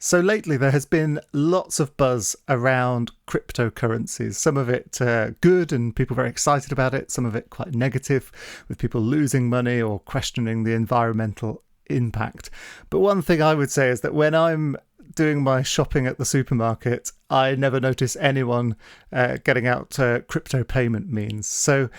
So lately there has been lots of buzz around cryptocurrencies, some of it good and people very excited about it, some of it quite negative with people losing money or questioning the environmental impact. But one thing I would say is that when I'm doing my shopping at the supermarket, I never notice anyone getting out crypto payment means. So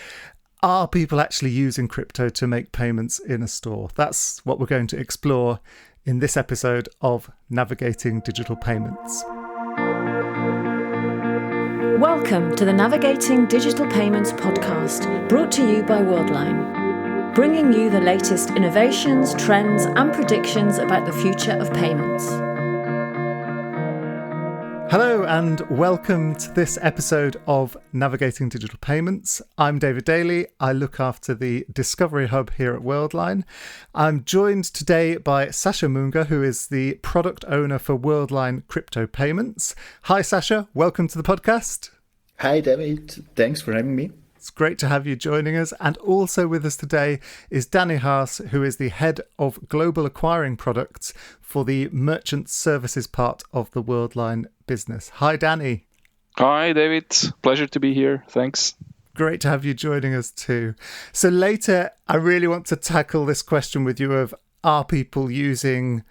are people actually using crypto to make payments in a store? That's what we're going to explore in this episode of Navigating Digital Payments. Welcome to the Navigating Digital Payments podcast, brought to you by Worldline, bringing you the latest innovations, trends, and predictions about the future of payments. Hello and welcome to this episode of Navigating Digital Payments. I'm David Daly. I look after the Discovery Hub here at Worldline. I'm joined today by Sasha Munga, who is the product owner for Worldline Crypto Payments. Hi Sasha, welcome to the podcast. Hi David, thanks for having me. It's great to have you joining us. And also with us today is Danny Haas, who is the head of global acquiring products for the merchant services part of the Worldline business. Hi, Danny. Hi, David. Pleasure to be here. Thanks. Great to have you joining us too. So later, I really want to tackle this question with you of, are people using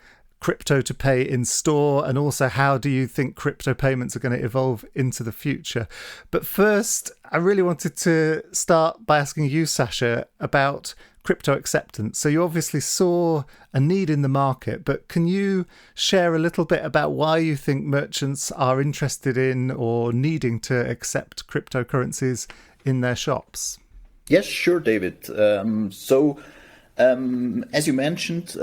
crypto to pay in store, and also how do you think crypto payments are going to evolve into the future? But first, I really wanted to start by asking you, Sasha, about crypto acceptance. So you obviously saw a need in the market, but can you share a little bit about why you think merchants are interested in or needing to accept cryptocurrencies in their shops? Yes, sure, David. As you mentioned,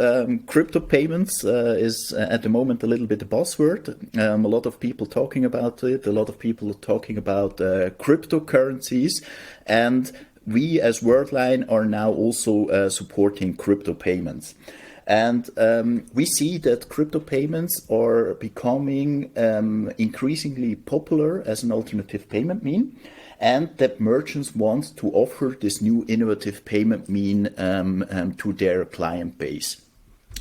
crypto payments is at the moment a little bit a buzzword. A lot of people talking about it, a lot of people talking about cryptocurrencies, and we as Worldline are now also supporting crypto payments. And we see that crypto payments are becoming increasingly popular as an alternative payment mean, and that merchants want to offer this new innovative payment mean to their client base.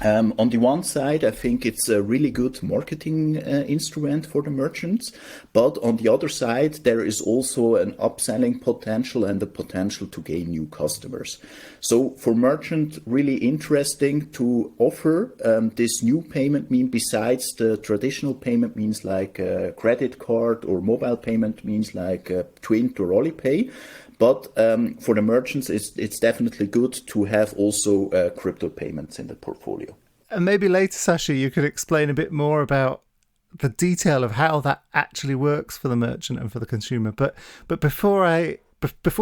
On the one side, I think it's a really good marketing instrument for the merchants, but on the other side, there is also an upselling potential and the potential to gain new customers. So for merchants, really interesting to offer this new payment mean besides the traditional payment means like credit card or mobile payment means like Twint or Alipay. But for the merchants, it's definitely good to have also crypto payments in the portfolio. And maybe later, Sasha, you could explain a bit more about the detail of how that actually works for the merchant and for the consumer. But before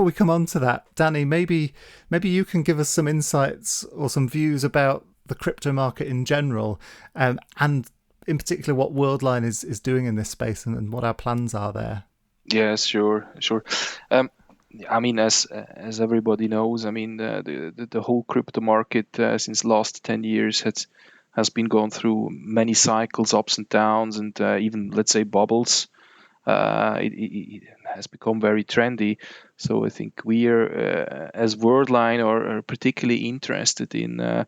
we come on to that, Danny, maybe you can give us some insights or some views about the crypto market in general, and in particular what Worldline is doing in this space and what our plans are there. Yes, sure. I mean, as everybody knows, I mean, the whole crypto market since last 10 years has been going through many cycles, ups and downs, and even, let's say, bubbles. It has become very trendy. So I think we are, as Worldline, are particularly interested in the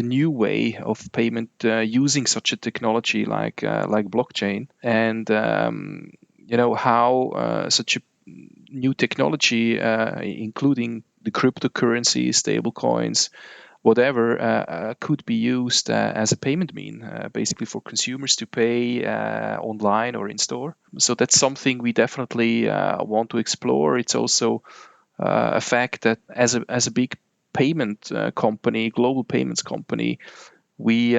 new way of payment using such a technology like blockchain, and how such a new technology, including the cryptocurrency, stablecoins, whatever, could be used as a payment mean, basically for consumers to pay online or in store. So that's something we definitely want to explore. It's also a fact that as a big payment company, global payments company, we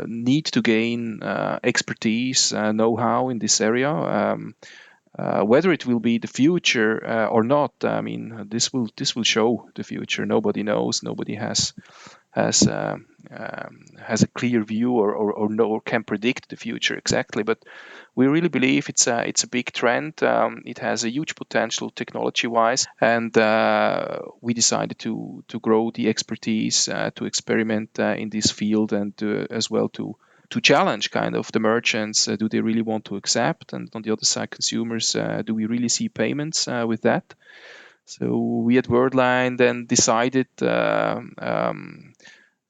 need to gain expertise, know-how in this area. Whether it will be the future or not, I mean, this will show the future. Nobody knows. Nobody has a clear view or can predict the future exactly. But we really believe it's a big trend. It has a huge potential technology-wise, and we decided to grow the expertise, to experiment in this field, and as well to challenge kind of the merchants. Do they really want to accept? And on the other side, consumers, do we really see payments with that? So we at Worldline then decided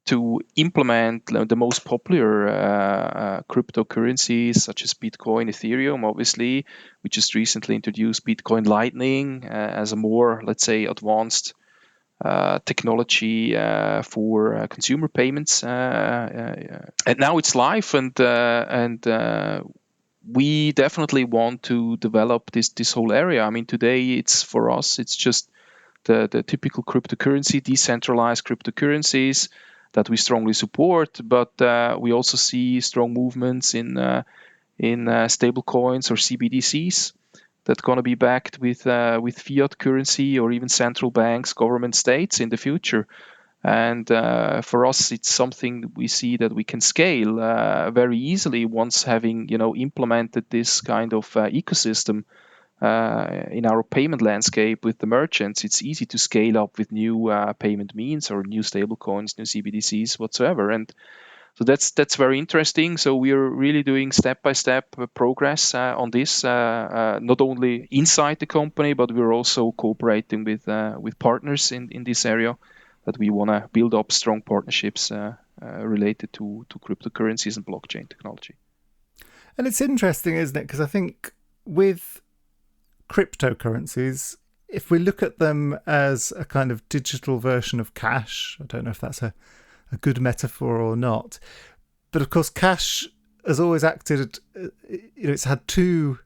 to implement the most popular cryptocurrencies such as Bitcoin, Ethereum. Obviously, we just recently introduced Bitcoin Lightning as a more, let's say, advanced technology for consumer payments, and now it's live, and we definitely want to develop this whole area. I mean, today it's for us, it's just the typical cryptocurrency, decentralized cryptocurrencies that we strongly support, but we also see strong movements in stable coins or CBDCs that's going to be backed with fiat currency or even central banks, government states in the future. And for us, it's something we see that we can scale very easily once having implemented this kind of ecosystem in our payment landscape with the merchants. It's easy to scale up with new payment means or new stable coins, new CBDCs whatsoever. And so that's very interesting. So we are really doing step-by-step progress on this, not only inside the company, but we're also cooperating with partners in this area that we want to build up strong partnerships related to cryptocurrencies and blockchain technology. And it's interesting, isn't it? Because I think with cryptocurrencies, if we look at them as a kind of digital version of cash, I don't know if that's a good metaphor or not, but of course cash has always acted, it's had two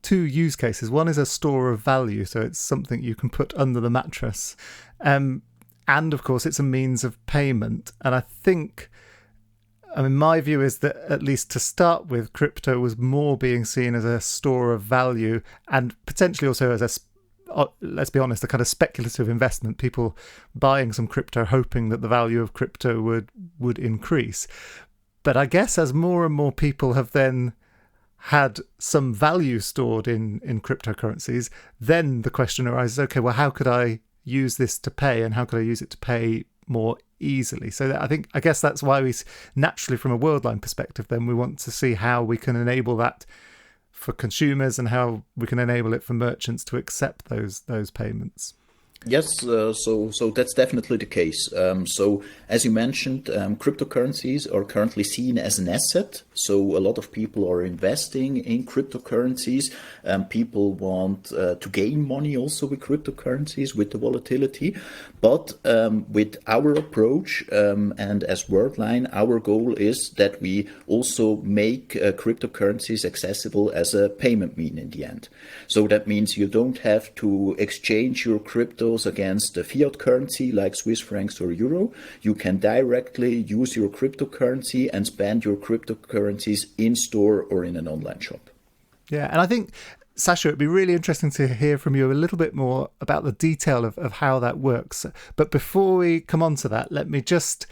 use cases. One is a store of value, so it's something you can put under the mattress, and of course it's a means of payment. And I think, my view is that, at least to start with, crypto was more being seen as a store of value and potentially also as let's be honest, a kind of speculative investment, people buying some crypto hoping that the value of crypto would increase. But I guess as more and more people have then had some value stored in cryptocurrencies, then the question arises, okay, well, how could I use this to pay, and how could I use it to pay more easily? So I guess that's why we naturally, from a Worldline perspective, then we want to see how we can enable that for consumers and how we can enable it for merchants to accept those payments. Yes, so that's definitely the case. So as you mentioned, cryptocurrencies are currently seen as an asset. So a lot of people are investing in cryptocurrencies. People want to gain money also with cryptocurrencies, with the volatility. But with our approach, and as Worldline, our goal is that we also make cryptocurrencies accessible as a payment mean in the end. So that means you don't have to exchange your cryptos against a fiat currency like Swiss francs or euro. You can directly use your cryptocurrency and spend your cryptocurrencies in store or in an online shop. Yeah, and I think, Sasha, it'd be really interesting to hear from you a little bit more about the detail of how that works. But before we come on to that, let me just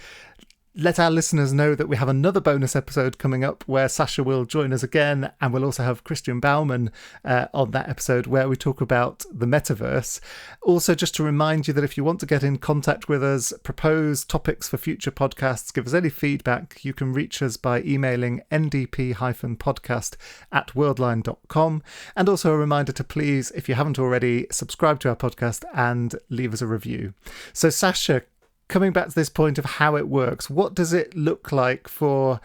let our listeners know that we have another bonus episode coming up where Sasha will join us again, and we'll also have Christian Baumann on that episode where we talk about the metaverse. Also, just to remind you that if you want to get in contact with us, propose topics for future podcasts, give us any feedback, you can reach us by emailing ndp-podcast@worldline.com. And also a reminder to please, if you haven't already, subscribe to our podcast and leave us a review. So Sasha, coming back to this point of how it works, what does it look like for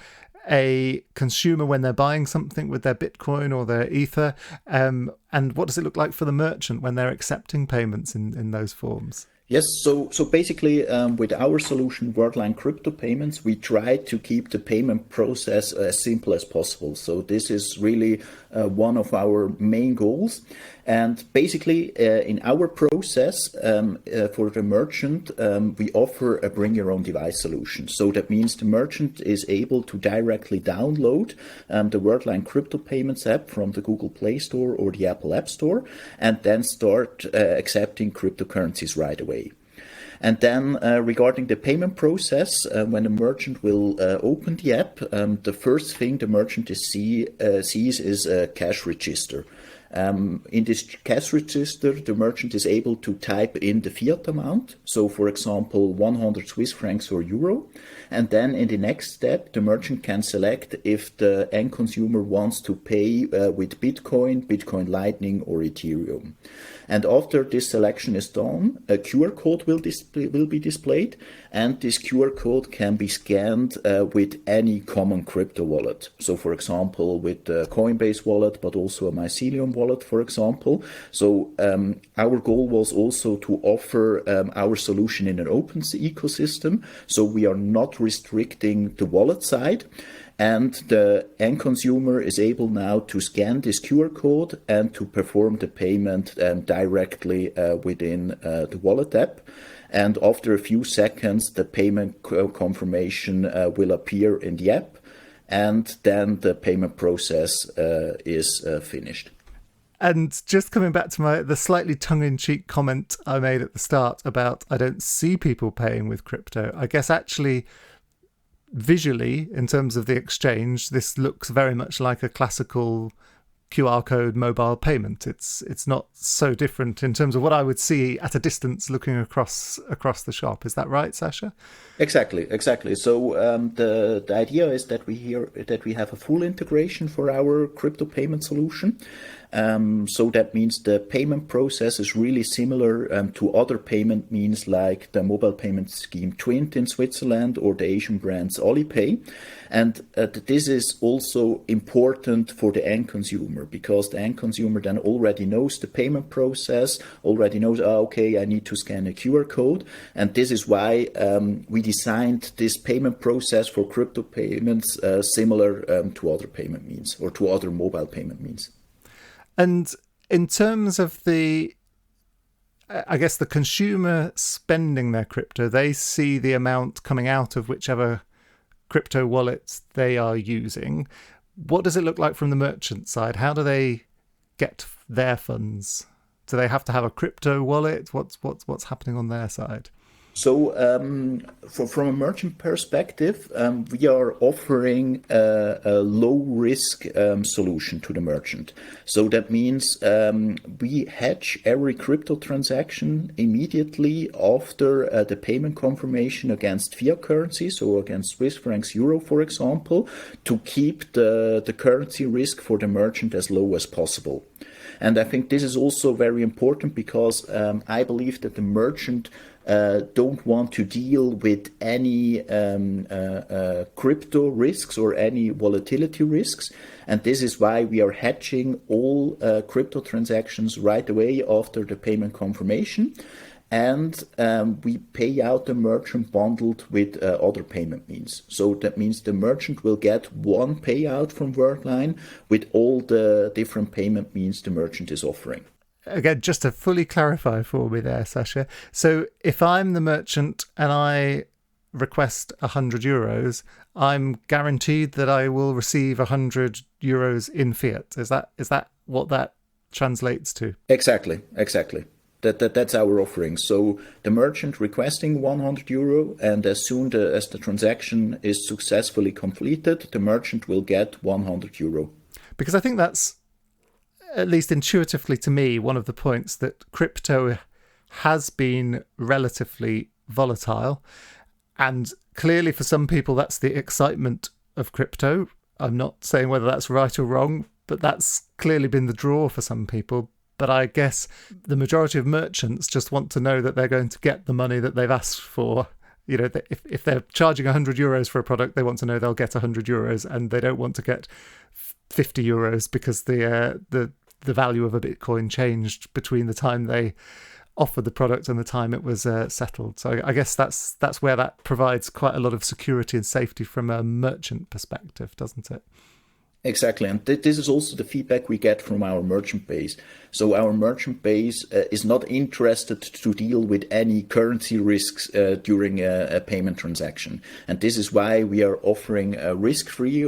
a consumer when they're buying something with their Bitcoin or their Ether? And what does it look like for the merchant when they're accepting payments in those forms? Yes, so basically with our solution, Worldline Crypto Payments, we try to keep the payment process as simple as possible. So this is really one of our main goals. And basically in our process for the merchant, we offer a bring your own device solution. So that means the merchant is able to directly download the Worldline Crypto Payments app from the Google Play Store or the Apple App Store, and then start accepting cryptocurrencies right away. And then regarding the payment process, when the merchant will open the app, the first thing the merchant sees is a cash register. In this cash register, the merchant is able to type in the fiat amount. So, for example, 100 Swiss francs or euro. And then in the next step, the merchant can select if the end consumer wants to pay with Bitcoin, Bitcoin Lightning or Ethereum. And after this selection is done, a QR code will be displayed, and this QR code can be scanned with any common crypto wallet. So, for example, with the Coinbase wallet, but also a Mycelium wallet, for example. So our goal was also to offer our solution in an open ecosystem. So we are not restricting the wallet side. And the end consumer is able now to scan this QR code and to perform the payment directly within the wallet app. And after a few seconds, the payment confirmation will appear in the app, and then the payment process is finished. And just coming back to the slightly tongue-in-cheek comment I made at the start about I don't see people paying with crypto, I guess actually visually, in terms of the exchange, this looks very much like a classical QR code mobile payment. It's not so different in terms of what I would see at a distance looking across the shop. Is that right, Sascha? Exactly. So the idea is that we have a full integration for our crypto payment solution. So that means the payment process is really similar to other payment means like the mobile payment scheme Twint in Switzerland or the Asian brands Alipay. And this is also important for the end consumer, because the end consumer then already knows the payment process, already knows, okay, I need to scan a QR code. And this is why we designed this payment process for crypto payments similar to other payment means or to other mobile payment means. And in terms of the consumer spending their crypto, they see the amount coming out of whichever crypto wallets they are using. What does it look like from the merchant side? How do they get their funds? Do they have to have a crypto wallet? What's happening on their side? So from a merchant perspective, we are offering a low-risk solution to the merchant. So that means we hedge every crypto transaction immediately after the payment confirmation against fiat currency, so against Swiss francs, euro, for example, to keep the currency risk for the merchant as low as possible. And I think this is also very important because I believe that the merchant don't want to deal with any crypto risks or any volatility risks. And this is why we are hedging all crypto transactions right away after the payment confirmation. And we pay out the merchant bundled with other payment means. So that means the merchant will get one payout from Worldline with all the different payment means the merchant is offering. Again, just to fully clarify for me there, Sascha. So if I'm the merchant and I request €100, I'm guaranteed that I will receive €100 in fiat. Is that what that translates to? Exactly. That's our offering. So the merchant requesting €100, and as soon as the transaction is successfully completed, the merchant will get €100. Because I think that's, at least intuitively to me, one of the points that crypto has been relatively volatile. And clearly for some people, that's the excitement of crypto. I'm not saying whether that's right or wrong, but that's clearly been the draw for some people. But I guess the majority of merchants just want to know that they're going to get the money that they've asked for. You know, if they're charging €100 for a product, they want to know they'll get €100, and they don't want to get €50 because the value of a Bitcoin changed between the time they offered the product and the time it was settled. So I guess that's where that provides quite a lot of security and safety from a merchant perspective, doesn't it? Exactly, and this is also the feedback we get from our merchant base. So our merchant base is not interested to deal with any currency risks during a payment transaction. And this is why we are offering a risk-free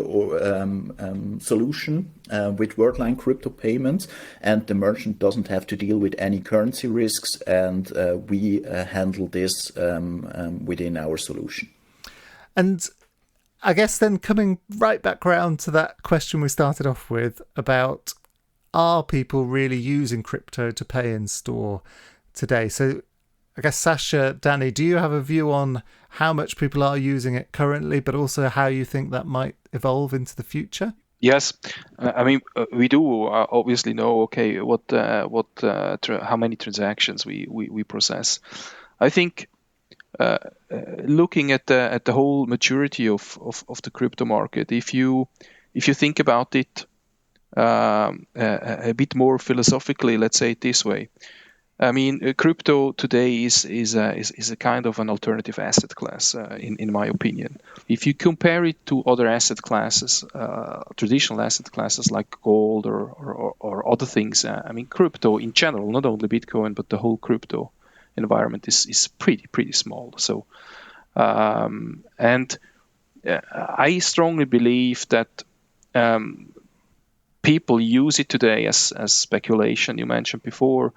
solution with Worldline crypto payments, and the merchant doesn't have to deal with any currency risks, and we handle this within our solution. And I guess then coming right back round to that question we started off with about, are people really using crypto to pay in store today? So I guess, Sascha, Danny, do you have a view on how much people are using it currently, but also how you think that might evolve into the future? Yes, I mean we do obviously know how many transactions we process. I think looking at the whole maturity of the crypto market, if you think about it a bit more philosophically, let's say it this way. I mean, crypto today is a kind of an alternative asset class, in my opinion. If you compare it to other asset classes, traditional asset classes like gold or other things, I mean, crypto in general, not only Bitcoin, but the whole crypto environment is pretty small. So, and I strongly believe that people use it today as speculation. You mentioned before.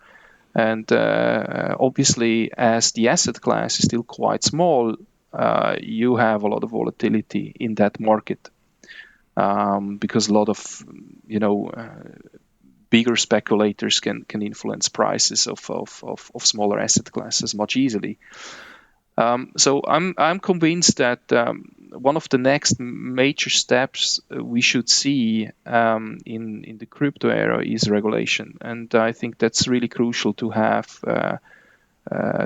And obviously, as the asset class is still quite small, you have a lot of volatility in that market because a lot of bigger speculators can influence prices of smaller asset classes much easily. So I'm convinced that one of the next major steps we should see in the crypto era is regulation, and I think that's really crucial to have the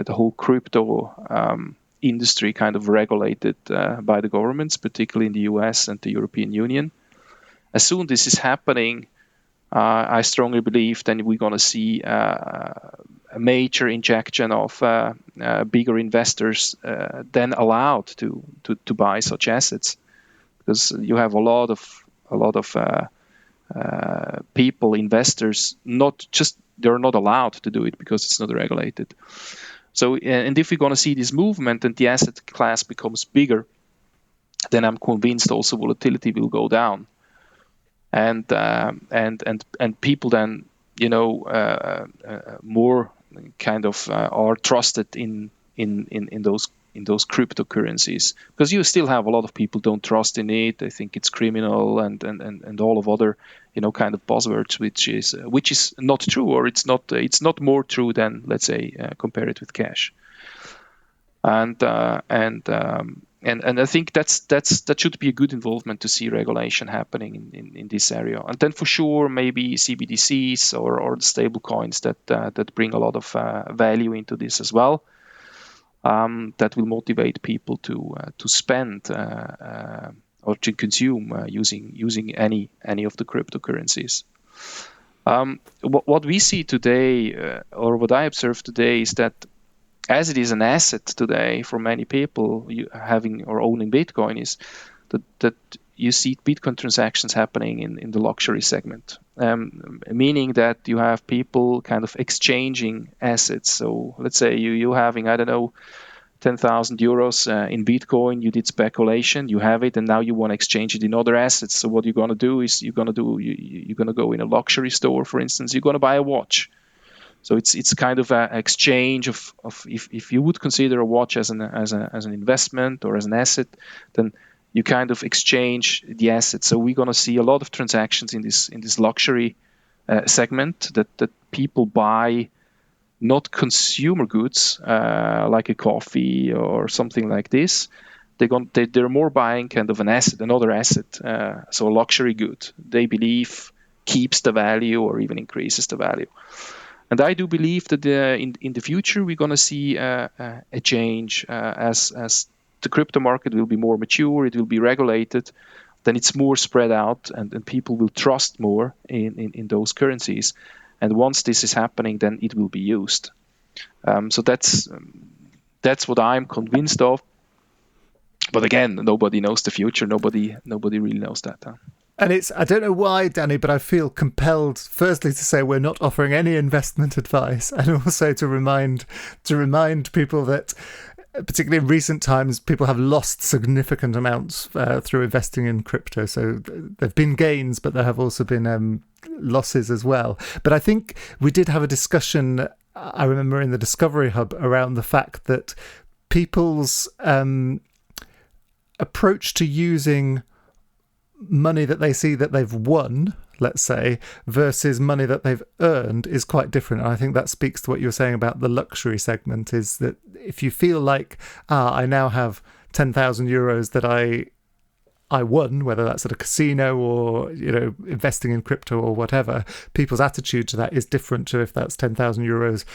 whole crypto industry kind of regulated by the governments, particularly in the US and the European Union. As soon as this is happening, I strongly believe then we're going to see a major injection of bigger investors then allowed to buy such assets, because you have a lot of people, investors, they're not allowed to do it because it's not regulated. So, and if we're going to see this movement and the asset class becomes bigger, then I'm convinced also volatility will go down. And people then more kind of are trusted in those cryptocurrencies, because you still have a lot of people don't trust in it. They think it's criminal and all of other kind of buzzwords, which is not true, or it's not more true than, let's say, compare it with cash. And I think that should be a good involvement to see regulation happening in this area. And then for sure, maybe CBDCs or the stable coins that bring a lot of value into this as well. That will motivate people to spend or to consume using any of the cryptocurrencies. What we see today, or what I observe today, is that as it is an asset today for many people, having or owning Bitcoin, is that you see Bitcoin transactions happening in the luxury segment, meaning that you have people kind of exchanging assets. So let's say you having, I don't know, 10,000 euros in Bitcoin, you did speculation, you have it, and now you want to exchange it in other assets. So what you're going to do is you're going to go in a luxury store, for instance, you're going to buy a watch. So it's kind of an exchange of if you would consider a watch as an investment or as an asset, then you kind of exchange the asset. So we're going to see a lot of transactions in this luxury segment that people buy, not consumer goods like a coffee or something like this. They're more buying kind of an asset, another asset, so a luxury good they believe keeps the value or even increases the value. And I do believe that in the future we're going to see a change as the crypto market will be more mature, it will be regulated, then it's more spread out, and people will trust more in those currencies. And once this is happening, then it will be used. So that's what I'm convinced of. But again, nobody knows the future. Nobody really knows that. And I don't know why, Danny, but I feel compelled, firstly, to say we're not offering any investment advice, and also to remind people that, particularly in recent times, people have lost significant amounts through investing in crypto. So there have been gains, but there have also been losses as well. But I think we did have a discussion, I remember in the Discovery Hub, around the fact that people's approach to using money that they see that they've won, let's say, versus money that they've earned is quite different. And I think that speaks to what you were saying about the luxury segment, is that if you feel like, I now have 10,000 euros that I I won, whether that's at a casino or, investing in crypto or whatever, people's attitude to that is different to if that's 10,000 euros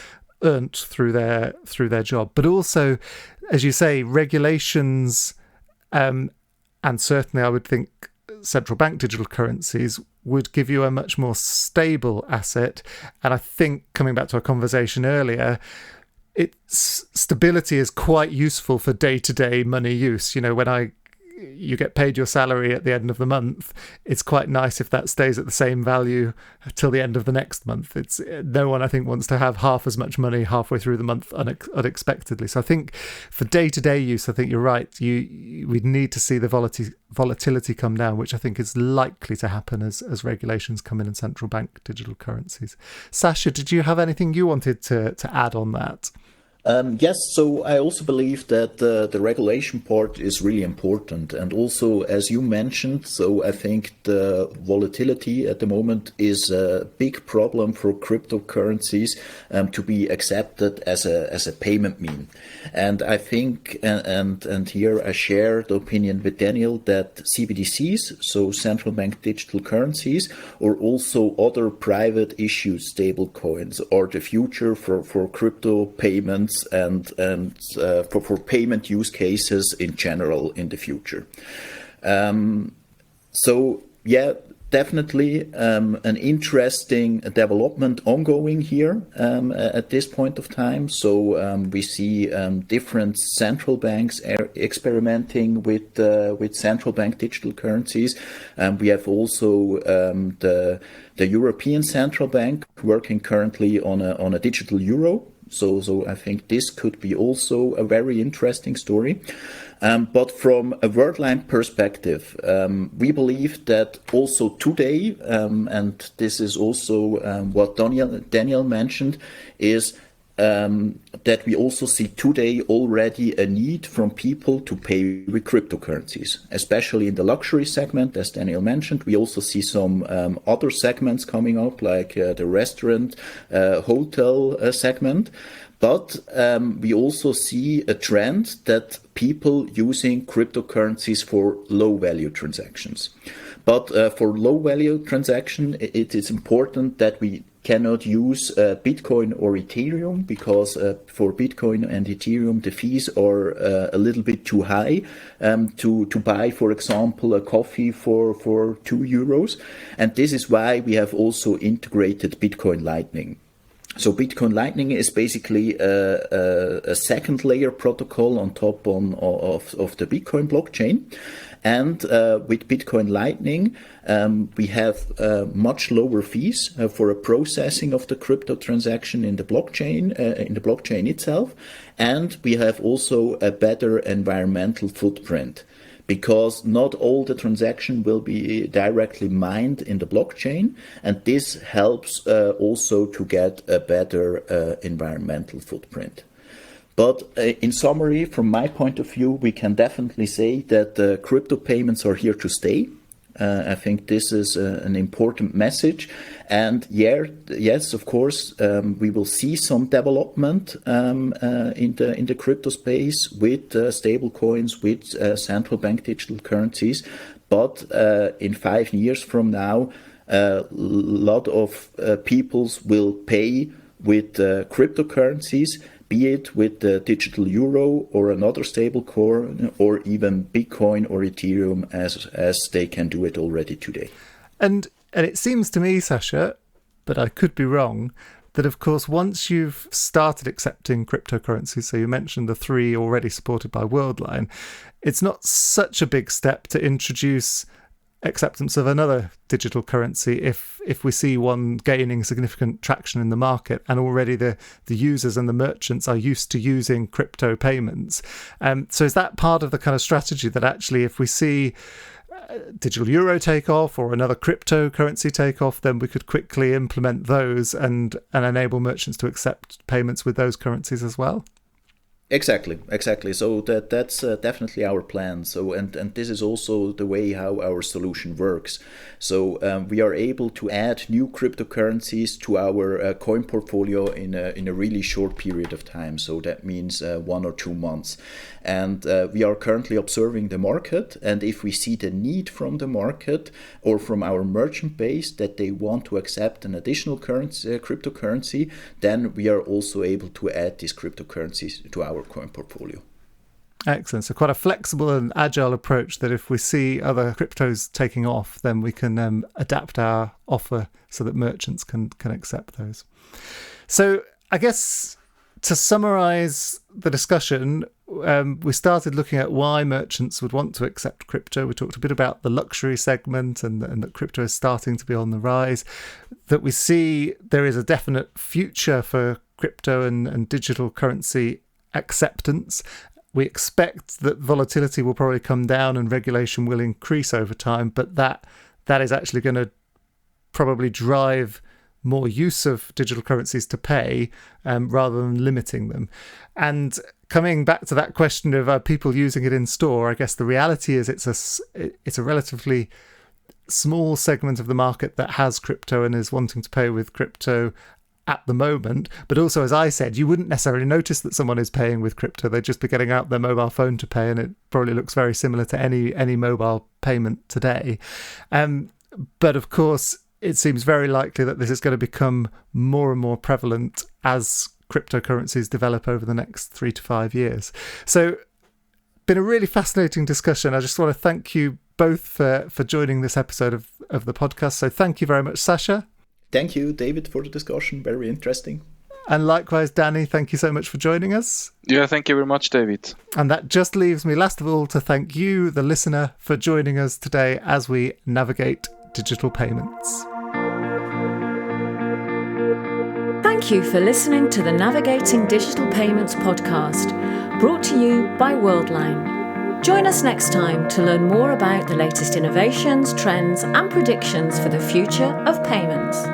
earned through their job. But also, as you say, regulations, and certainly I would think central bank digital currencies would give you a much more stable asset. And I think, coming back to our conversation earlier, stability is quite useful for day-to-day money use. When you get paid your salary at the end of the month, it's quite nice if that stays at the same value till the end of the next month. It's no one, I think, wants to have half as much money halfway through the month unexpectedly. So I think for day-to-day use, I think you're right. We'd need to see the volatility come down, which I think is likely to happen as regulations come in central bank digital currencies. Sasha, did you have anything you wanted to add on that? Yes, so I also believe that the regulation part is really important. And also, as you mentioned, so I think the volatility at the moment is a big problem for cryptocurrencies to be accepted as a payment mean. And I think, and here I share the opinion with Daniel, that CBDCs, so central bank digital currencies, or also other private issued stable coins, are the future for crypto payments and for payment use cases in general in the future. So yeah, definitely an interesting development ongoing here at this point of time. So we see different central banks experimenting with central bank digital currencies. We have also the European Central Bank working currently on a digital euro. So I think this could be also a very interesting story. But from a Worldline perspective, we believe that also today, and this is also what Daniel mentioned, is that we also see today already a need from people to pay with cryptocurrencies, especially in the luxury segment, as Daniel mentioned. We also see some other segments coming up, like the restaurant, hotel segment. But we also see a trend that people using cryptocurrencies for low-value transactions. But for low-value transaction, it is important that we cannot use Bitcoin or Ethereum, because for Bitcoin and Ethereum, the fees are a little bit too high to buy, for example, a coffee for €2. And this is why we have also integrated Bitcoin Lightning. So Bitcoin Lightning is basically a second layer protocol on top of the Bitcoin blockchain. And with Bitcoin Lightning, we have much lower fees for a processing of the crypto transaction in the blockchain itself. And we have also a better environmental footprint, because not all the transaction will be directly mined in the blockchain. And this helps also to get a better environmental footprint. But in summary, from my point of view, we can definitely say that crypto payments are here to stay. I think this is an important message. And yes, of course, we will see some development in the crypto space with stable coins, with central bank digital currencies. But in 5 years from now, a lot of peoples will pay with cryptocurrencies, be it with the digital euro or another stable coin, or even Bitcoin or Ethereum, as they can do it already today. And it seems to me, Sasha, but I could be wrong, that of course once you've started accepting cryptocurrencies, so you mentioned the 3 already supported by Worldline, it's not such a big step to introduce acceptance of another digital currency if we see one gaining significant traction in the market, and already the users and the merchants are used to using crypto payments. So is that part of the kind of strategy, that actually if we see digital euro take off or another cryptocurrency take off, then we could quickly implement those and enable merchants to accept payments with those currencies as well? Exactly. So that's definitely our plan. So and this is also the way how our solution works. So we are able to add new cryptocurrencies to our coin portfolio in a really short period of time. So that means 1 or 2 months. And we are currently observing the market. And if we see the need from the market or from our merchant base that they want to accept an additional cryptocurrency, then we are also able to add these cryptocurrencies to our coin portfolio. Excellent. So quite a flexible and agile approach that if we see other cryptos taking off, then we can adapt our offer so that merchants can accept those. So I guess to summarize the discussion, we started looking at why merchants would want to accept crypto. We talked a bit about the luxury segment and that crypto is starting to be on the rise, that we see there is a definite future for crypto and digital currency acceptance. We expect that volatility will probably come down and regulation will increase over time, but that is actually going to probably drive more use of digital currencies to pay rather than limiting them. And coming back to that question of people using it in store, I guess the reality is it's a relatively small segment of the market that has crypto and is wanting to pay with crypto at the moment. But also, as I said, you wouldn't necessarily notice that someone is paying with crypto. They'd just be getting out their mobile phone to pay, and it probably looks very similar to any mobile payment today. But of course, it seems very likely that this is going to become more and more prevalent as cryptocurrencies develop over the next 3 to 5 years. So, been a really fascinating discussion. I just want to thank you both for joining this episode of the podcast. So thank you very much, Sasha. Thank you, David, for the discussion. Very interesting. And likewise, Danny, thank you so much for joining us. Yeah, thank you very much, David. And that just leaves me, last of all, to thank you, the listener, for joining us today as we navigate digital payments. Thank you for listening to the Navigating Digital Payments podcast, brought to you by Worldline. Join us next time to learn more about the latest innovations, trends, and predictions for the future of payments.